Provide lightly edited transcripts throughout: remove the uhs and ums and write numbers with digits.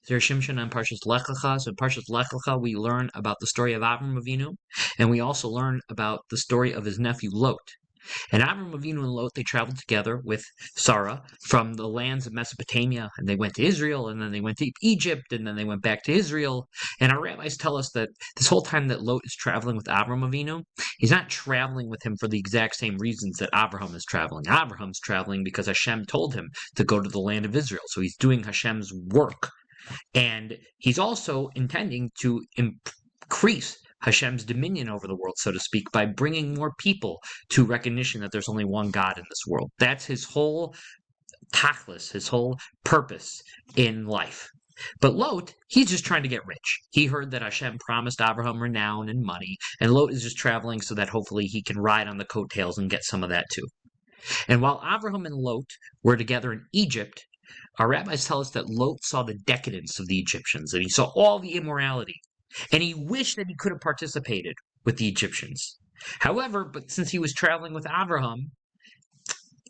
Zera Shimshon and Parshas Lecha. So in Parshas Lecha, we learn about the story of Avram Avinu, and we also learn about the story of his nephew Lot. And Avram Avinu and Lot, they traveled together with Sarah from the lands of Mesopotamia, and they went to Israel, and then they went to Egypt, and then they went back to Israel. And our rabbis tell us that this whole time that Lot is traveling with Avram Avinu, he's not traveling with him for the exact same reasons that Abraham is traveling. Abraham's traveling because Hashem told him to go to the land of Israel, so he's doing Hashem's work. And he's also intending to increase Hashem's dominion over the world, so to speak, by bringing more people to recognition that there's only one God in this world. That's his whole tachlis, his whole purpose in life. But Lot, he's just trying to get rich. He heard that Hashem promised Abraham renown and money, and Lot is just traveling so that hopefully he can ride on the coattails and get some of that too. And while Abraham and Lot were together in Egypt, our rabbis tell us that Lot saw the decadence of the Egyptians, and he saw all the immorality. And he wished that he could have participated with the Egyptians. However, but since he was traveling with Abraham,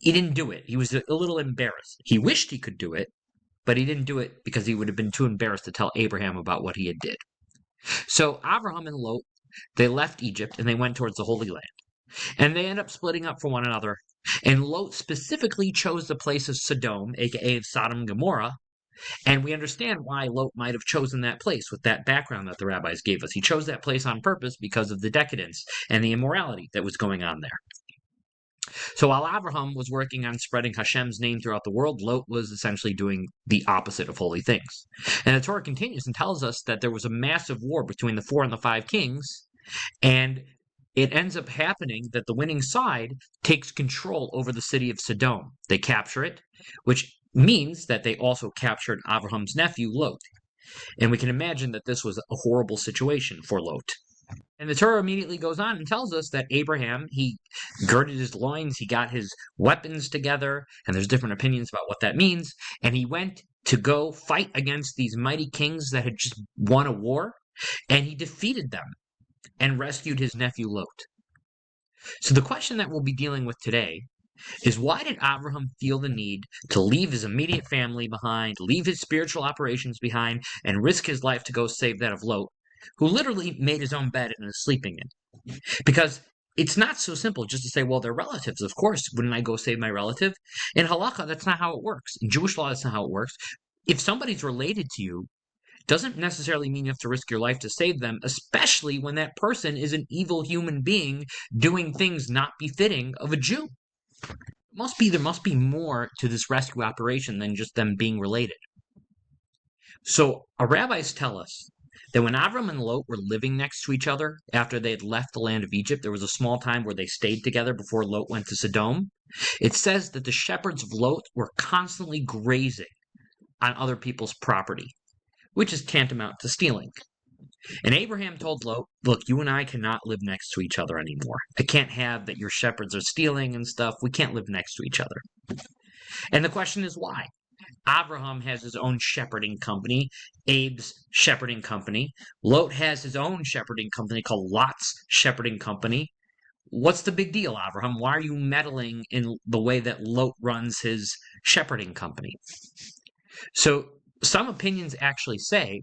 he didn't do it. He was a little embarrassed. He wished he could do it, but he didn't do it because he would have been too embarrassed to tell Abraham about what he had did. So Abraham and Lot, they left Egypt and they went towards the Holy Land. And they end up splitting up from one another. And Lot specifically chose the place of Sodom, aka Sodom and Gomorrah. And we understand why Lot might have chosen that place with that background that the rabbis gave us. He chose that place on purpose because of the decadence and the immorality that was going on there. So while Abraham was working on spreading Hashem's name throughout the world, Lot was essentially doing the opposite of holy things. And the Torah continues and tells us that there was a massive war between the 4 and the 5 kings, and it ends up happening that the winning side takes control over the city of Sodom. They capture it, which means that they also captured Abraham's nephew, Lot. And we can imagine that this was a horrible situation for Lot. And the Torah immediately goes on and tells us that Abraham, he girded his loins, he got his weapons together, and there's different opinions about what that means, and he went to go fight against these mighty kings that had just won a war, and he defeated them and rescued his nephew Lot. So the question that we'll be dealing with today is, why did Abraham feel the need to leave his immediate family behind, leave his spiritual operations behind, and risk his life to go save that of Lot, who literally made his own bed and is sleeping in? Because it's not so simple just to say, well, they're relatives. Of course, wouldn't I go save my relative? In halakha, that's not how it works. In Jewish law, that's not how it works. If somebody's related to you, doesn't necessarily mean you have to risk your life to save them, especially when that person is an evil human being doing things not befitting of a Jew. There must be more to this rescue operation than just them being related. So our rabbis tell us that when Avram and Lot were living next to each other after they had left the land of Egypt, there was a small time where they stayed together before Lot went to Sodom. It says that the shepherds of Lot were constantly grazing on other people's property, which is tantamount to stealing. And Abraham told Lot, look, you and I cannot live next to each other anymore. I can't have that your shepherds are stealing and stuff. We can't live next to each other. And the question is why? Abraham has his own shepherding company, Abe's shepherding company. Lot has his own shepherding company called Lot's shepherding company. What's the big deal, Abraham? Why are you meddling in the way that Lot runs his shepherding company? So some opinions actually say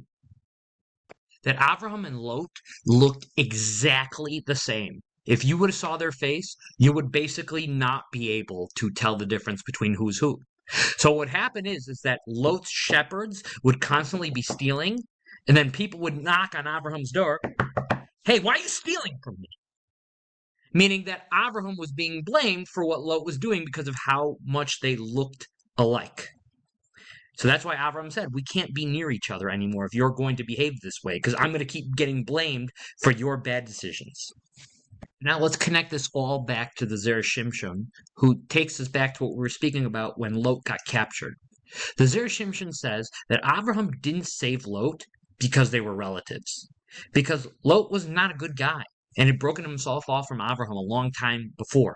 that Abraham and Lot looked exactly the same. If you would have saw their face, you would basically not be able to tell the difference between who's who. So what happened is that Lot's shepherds would constantly be stealing, and then people would knock on Abraham's door. Hey, why are you stealing from me? Meaning that Abraham was being blamed for what Lot was doing because of how much they looked alike. So that's why Abraham said, we can't be near each other anymore if you're going to behave this way, because I'm going to keep getting blamed for your bad decisions. Now let's connect this all back to the Zera Shimshon, who takes us back to what we were speaking about when Lot got captured. The Zera Shimshon says that Abraham didn't save Lot because they were relatives, because Lot was not a good guy and had broken himself off from Abraham a long time before.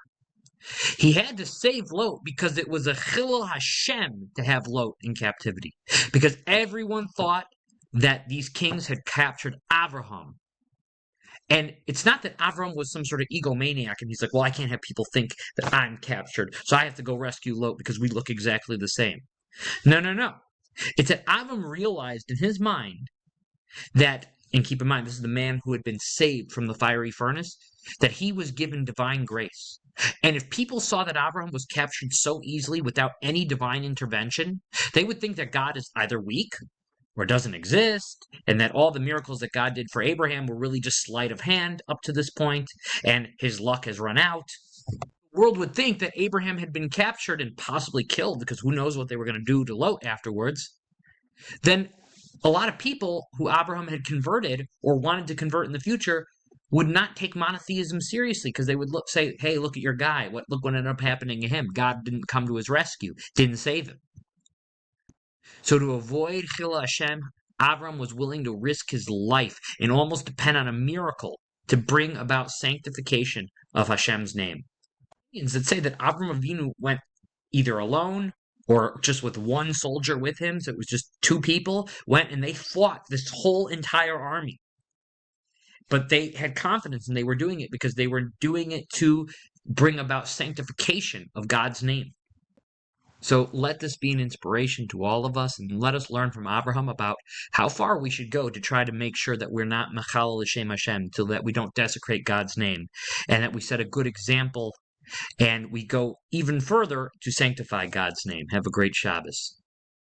He had to save Lot because it was a chilul Hashem to have Lot in captivity, because everyone thought that these kings had captured Abraham. And it's not that Avram was some sort of egomaniac and he's like, well, I can't have people think that I'm captured, so I have to go rescue Lot because we look exactly the same. No. It's that Avram realized in his mind that, and keep in mind, this is the man who had been saved from the fiery furnace, that he was given divine grace. And if people saw that Abraham was captured so easily without any divine intervention, they would think that God is either weak or doesn't exist, and that all the miracles that God did for Abraham were really just sleight of hand up to this point, and his luck has run out. The world would think that Abraham had been captured and possibly killed, because who knows what they were going to do to Lot afterwards. Then a lot of people who Abraham had converted or wanted to convert in the future would not take monotheism seriously, because they would say, hey, look at your guy. Look what ended up happening to him. God didn't come to his rescue, didn't save him. So to avoid Chila Hashem, Avram was willing to risk his life and almost depend on a miracle to bring about sanctification of Hashem's name. That say that Avram Avinu went either alone or just with one soldier with him, so it was just two people, went and they fought this whole entire army. But they had confidence, and they were doing it because they were doing it to bring about sanctification of God's name. So let this be an inspiration to all of us, and let us learn from Abraham about how far we should go to try to make sure that we're not machal l'shem Hashem, so that we don't desecrate God's name, and that we set a good example, and we go even further to sanctify God's name. Have a great Shabbos.